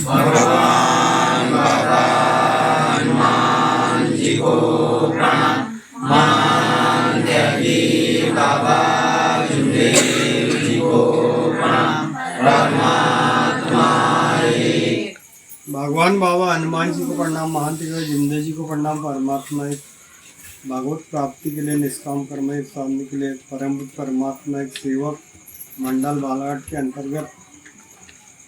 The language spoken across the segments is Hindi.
भगवान बाबा हनुमान जी को प्रणाम। मान त्यागी बाबा जुंदेव जी को प्रणाम। परमात्मा एक। भगवान बाबा हनुमान जी को प्रणाम, महंत जिंदे जी को प्रणाम। परमात्मा एक। भागवत प्राप्ति के लिए निष्काम कर्म एक साधने के लिए परम परमात्मा एक सेवक मंडल बालाघाट के अंतर्गत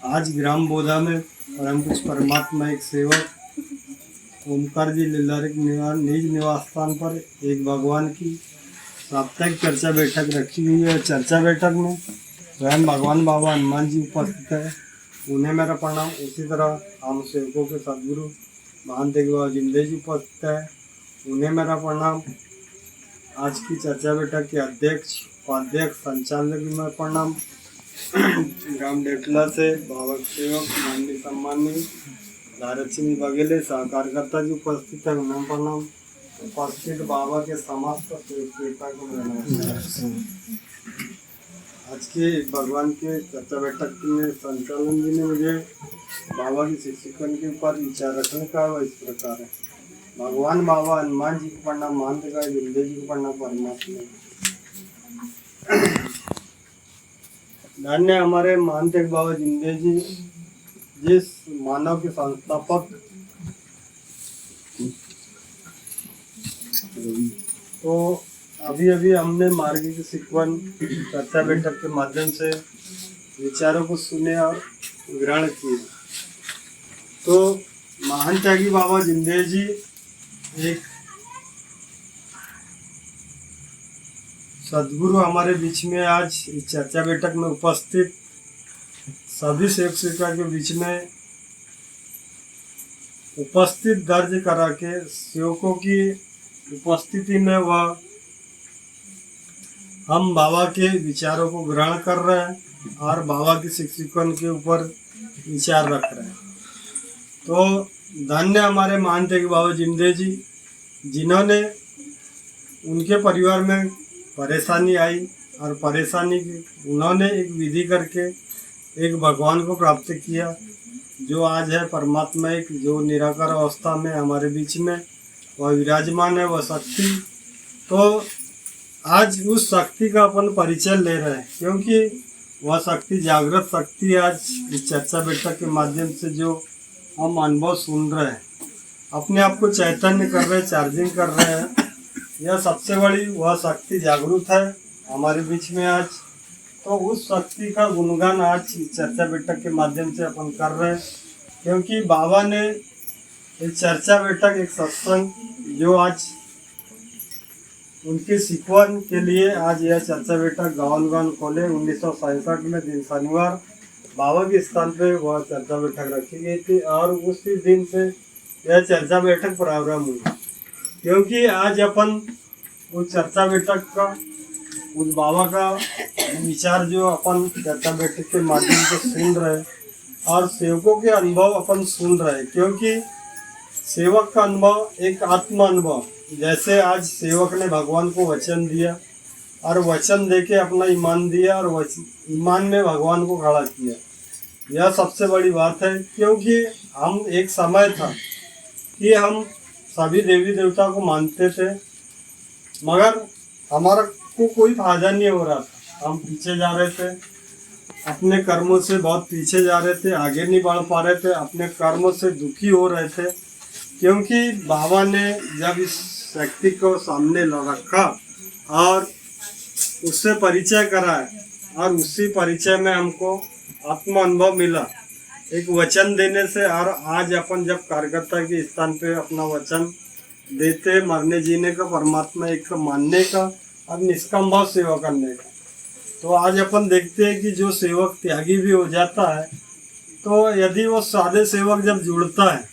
आज ग्राम बोधा में परम कुछ परमात्मा एक सेवक ओमकार जी लीलारिक निज निवास स्थान पर एक भगवान की साप्ताहिक चर्चा बैठक रखी हुई है। चर्चा बैठक में स्वयं भगवान बाबा हनुमान जी उपस्थित है, उन्हें मेरा प्रणाम। उसी तरह हम सेवकों के सदगुरु महंत बाबा जिंदे जी उपस्थित है, उन्हें मेरा प्रणाम। आज की चर्चा बैठक के अध्यक्ष उपाध्यक्ष संचालक भी मैं प्रणाम। ग्राम डेटला से भावक सेवक माननीय सम्माननीय भारत सिंह बघेले सहकारकर्ता जी उपस्थित है, उन्हें प्रणाम। उपस्थित बाबा के समस्त सेवकों को नमस्कार। आज के भगवान के चर्चा बैठक में संचालन जी ने मुझे बाबा की शिक्षकन के ऊपर विचार रखने का वह इस प्रकार है। भगवान बाबा हनुमान जी को प्रणाम, महंत का जिंदे जी को प्रणाम। परमात्मा धन्य हमारे महंत बाबा जिंदे जी, जिस मानव के संस्थापक तो अभी हमने मार्ग की सिकवन चर्चा बैठक के माध्यम से विचारों को सुने और ग्रहण किए। तो महंत त्यागी बाबा जिंदे जी एक सदगुरु हमारे बीच में आज इस चर्चा बैठक में उपस्थित सभी सेवक सेविका के बीच में उपस्थित दर्ज करा के सेवकों की उपस्थिति में वह हम बाबा के विचारों को ग्रहण कर रहे हैं और बाबा की शिक्षकों के ऊपर विचार रख रहे हैं। तो धन्य हमारे महंत बाबा जिंदे जी, जिन्होंने उनके परिवार में परेशानी आई और परेशानी की उन्होंने एक विधि करके एक भगवान को प्राप्त किया, जो आज है परमात्मा एक, जो निराकार अवस्था में हमारे बीच में वह विराजमान है, वह शक्ति। तो आज उस शक्ति का अपन परिचय ले रहे हैं, क्योंकि वह शक्ति जागृत शक्ति आज इस चर्चा बैठक के माध्यम से जो हम अनुभव सुन रहे हैं, अपने आप को चैतन्य कर रहे हैं, चार्जिंग कर रहे हैं। यह सबसे बड़ी वह शक्ति जागरूक है हमारे बीच में आज। तो उस शक्ति का गुणगान आज चर्चा बैठक के माध्यम से अपन कर रहे हैं, क्योंकि बाबा ने एक चर्चा बैठक एक सत्संग जो आज उनके सिखवन के लिए आज यह चर्चा बैठक गाँव खोले 1967 में दिन शनिवार बाबा के स्थान पे वह चर्चा बैठक रखी गई थी और उसी दिन से यह चर्चा बैठक प्रारंभ हुई। क्योंकि आज अपन उस चर्चा बैठक का उस बाबा का विचार जो अपन चर्चा बैठक के माध्यम से सुन रहे हैं और सेवकों के अनुभव अपन सुन रहे हैं, क्योंकि सेवक का अनुभव एक आत्मा अनुभव, जैसे आज सेवक ने भगवान को वचन दिया और वचन देके अपना ईमान दिया और ईमान में भगवान को खड़ा किया। यह सबसे बड़ी बात है, क्योंकि हम एक समय था कि हम सभी देवी देवता को मानते थे, मगर हमारा को कोई फायदा नहीं हो रहा था। हम पीछे जा रहे थे, अपने कर्मों से बहुत पीछे जा रहे थे, आगे नहीं बढ़ पा रहे थे, अपने कर्मों से दुखी हो रहे थे। क्योंकि बाबा ने जब इस शक्ति को सामने रखा और उससे परिचय कराया और उसी परिचय में हमको आत्मा अनुभव मिला एक वचन देने से। और आज अपन जब कार्यकर्ता के स्थान पे अपना वचन देते, मरने जीने का, परमात्मा एक का मानने का और निष्काम भाव सेवा करने का, तो आज अपन देखते हैं कि जो सेवक त्यागी भी हो जाता है, तो यदि वो सादे सेवक जब जुड़ता है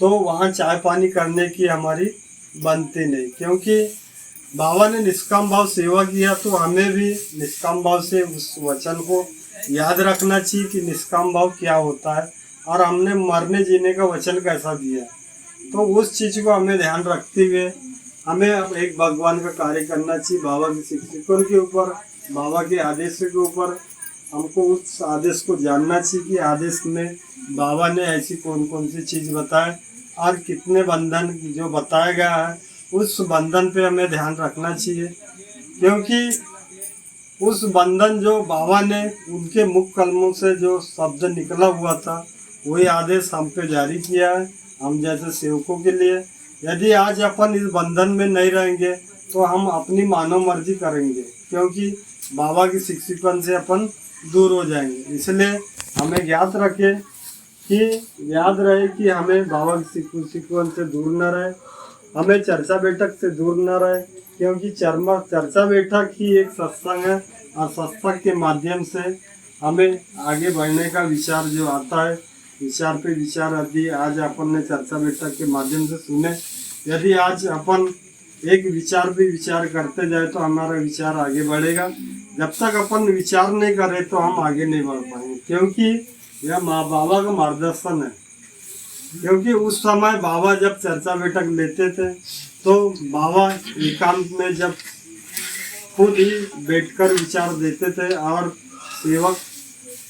तो वहाँ चाय पानी करने की हमारी बनती नहीं। क्योंकि बाबा ने निष्काम भाव सेवा किया, तो हमें भी निष्काम भाव से उस वचन को याद रखना चाहिए कि निष्काम भाव क्या होता है और हमने मरने जीने का वचन कैसा दिया। तो उस चीज़ को हमें ध्यान रखते हुए हमें अब एक भगवान का कार्य करना चाहिए, बाबा की शिक्षकों के ऊपर, बाबा के आदेश के ऊपर हमको उस आदेश को जानना चाहिए कि आदेश में बाबा ने ऐसी कौन कौन सी चीज़ बताए और कितने बंधन जो बताया गया है उस बंधन पे हमें ध्यान रखना चाहिए, क्योंकि उस बंधन जो बाबा ने उनके मुख कलमों से जो शब्द निकला हुआ था वही आदेश हम पे जारी किया है हम जैसे सेवकों के लिए। यदि आज अपन इस बंधन में नहीं रहेंगे तो हम अपनी मानव मर्जी करेंगे, क्योंकि बाबा की शिक्षकन से अपन दूर हो जाएंगे। इसलिए हमें याद रहे कि हमें बाबा की शिक्षकन से दूर न रहे, हमें चर्चा बैठक से दूर न रहे, क्योंकि चर्चा बैठक ही एक सत्संग है और सत्संग के माध्यम से हमें आगे बढ़ने का विचार जो आता है, विचार पे विचार आदि आज अपन ने चर्चा बैठक के माध्यम से सुने। यदि आज अपन एक विचार पे विचार करते जाए तो हमारा विचार आगे बढ़ेगा। जब तक अपन विचार नहीं करें तो हम आगे नहीं बढ़ पाएंगे, क्योंकि यह बाबा का मार्गदर्शन है। क्योंकि उस समय बाबा जब चर्चा बैठक लेते थे तो बाबा एकांत में जब खुद ही बैठकर विचार देते थे और सेवक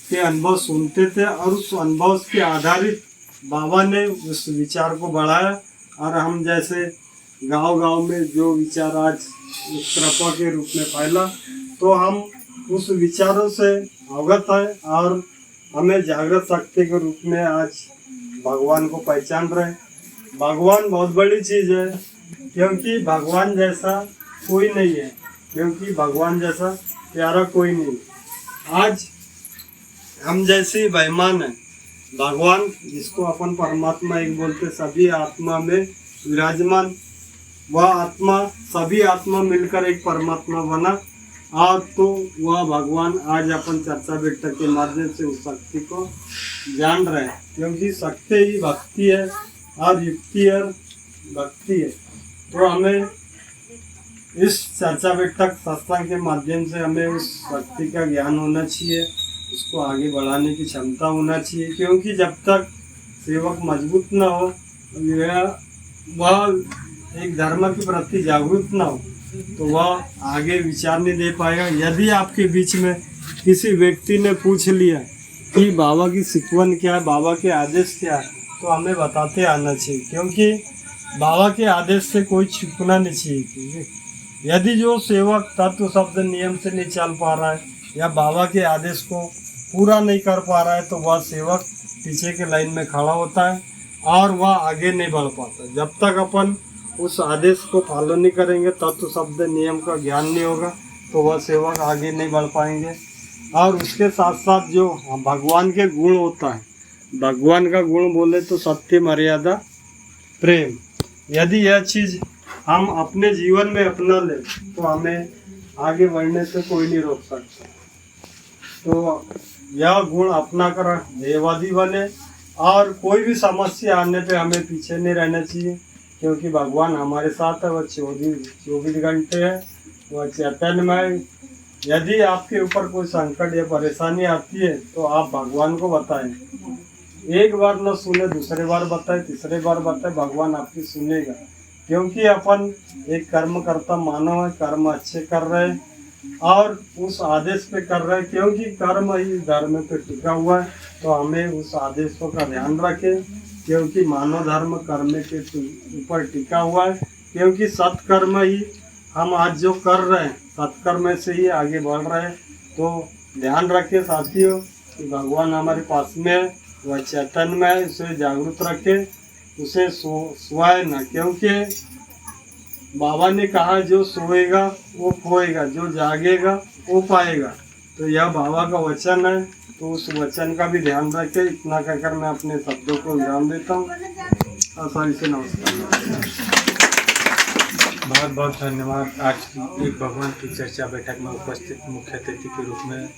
के अनुभव सुनते थे और उस अनुभव के आधारित बाबा ने उस विचार को बढ़ाया। और हम जैसे गांव-गांव में जो विचार आज उस कृपा के रूप में फैला तो हम उस विचारों से अवगत है और हमें जागृत शक्ति के रूप में आज भगवान को पहचान रहे। भगवान बहुत बड़ी चीज़ है, क्योंकि भगवान जैसा कोई नहीं है, क्योंकि भगवान जैसा प्यारा कोई नहीं। आज हम जैसे बेईमान हैं, भगवान जिसको अपन परमात्मा एक बोलते, सभी आत्मा में विराजमान वह आत्मा, सभी आत्मा मिलकर एक परमात्मा बना। और तो वह भगवान आज अपन चर्चा बैठक के माध्यम से उस शक्ति को जान रहे हैं, क्योंकि शक्ति ही भक्ति है और युक्ति और भक्ति है। तो हमें इस चर्चा बैठक सत्संग के माध्यम से हमें उस शक्ति का ज्ञान होना चाहिए, उसको आगे बढ़ाने की क्षमता होना चाहिए, क्योंकि जब तक सेवक मजबूत न हो, वह एक धर्म के प्रति जागरूक न हो तो वह आगे विचार नहीं दे पाएगा। यदि आपके बीच में किसी व्यक्ति ने पूछ लिया कि बाबा की सिखवन क्या है, बाबा के आदेश क्या है, तो हमें बताते आना चाहिए, क्योंकि बाबा के आदेश से कोई छुपना नहीं चाहिए। यदि जो सेवक तत्व शब्द नियम से नहीं चल पा रहा है या बाबा के आदेश को पूरा नहीं कर पा रहा है तो वह सेवक पीछे के लाइन में खड़ा होता है और वह आगे नहीं बढ़ पाता। जब तक अपन उस आदेश को फॉलो नहीं करेंगे, तत्व शब्द नियम का ज्ञान नहीं होगा, तो वह सेवक आगे नहीं बढ़ पाएंगे। और उसके साथ साथ जो भगवान के गुण होता है, भगवान का गुण बोले तो सत्य, मर्यादा, प्रेम, यदि यह चीज़ हम अपने जीवन में अपना लें तो हमें आगे बढ़ने से कोई नहीं रोक सकता। तो यह गुण अपना कर ध्येयवादी बने और कोई भी समस्या आने पे हमें पीछे नहीं रहना चाहिए, क्योंकि भगवान हमारे साथ है, वह 24 घंटे है, वह चैतन्यमय। यदि आपके ऊपर कोई संकट या परेशानी आती है तो आप भगवान को बताएं। एक बार न सुने, दूसरे बार बताए, तीसरे बार बताए, भगवान आपकी सुनेगा, क्योंकि अपन एक कर्म करता मानव है, कर्म अच्छे कर रहे हैं और उस आदेश पे कर रहे हैं, क्योंकि कर्म ही धर्म पे टिका हुआ है। तो हमें उस आदेशों का ध्यान रखें, क्योंकि मानव धर्म कर्म के ऊपर टिका हुआ है, क्योंकि सत्कर्म ही हम आज जो कर रहे हैं, सत्कर्म से ही आगे बढ़ रहे हैं। तो ध्यान रखें साथियों कि भगवान हमारे पास में है, वह चैतन्य में है, उसे जागरूक रखें, उसे सोए ना, क्योंकि बाबा ने कहा जो सोएगा वो खोएगा, जो जागेगा वो पाएगा। तो यह बाबा का वचन है, तो उस वचन का भी ध्यान रखें। इतना कहकर मैं अपने शब्दों को विराम देता हूँ। आसानी से नमस्कार। बहुत बहुत धन्यवाद। आज की एक भगवान की चर्चा बैठक में उपस्थित मुख्य अतिथि के रूप में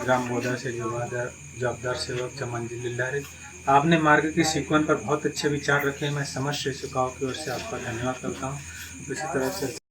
ग्राम बोधा से जवाबदार सेवक चमन जी लिल्लारे, आपने मार्ग की सीक्वेंस पर बहुत अच्छे विचार रखे। मैं समस्त शिक्षकों की ओर से आपका धन्यवाद करता हूँ। इसी तरह से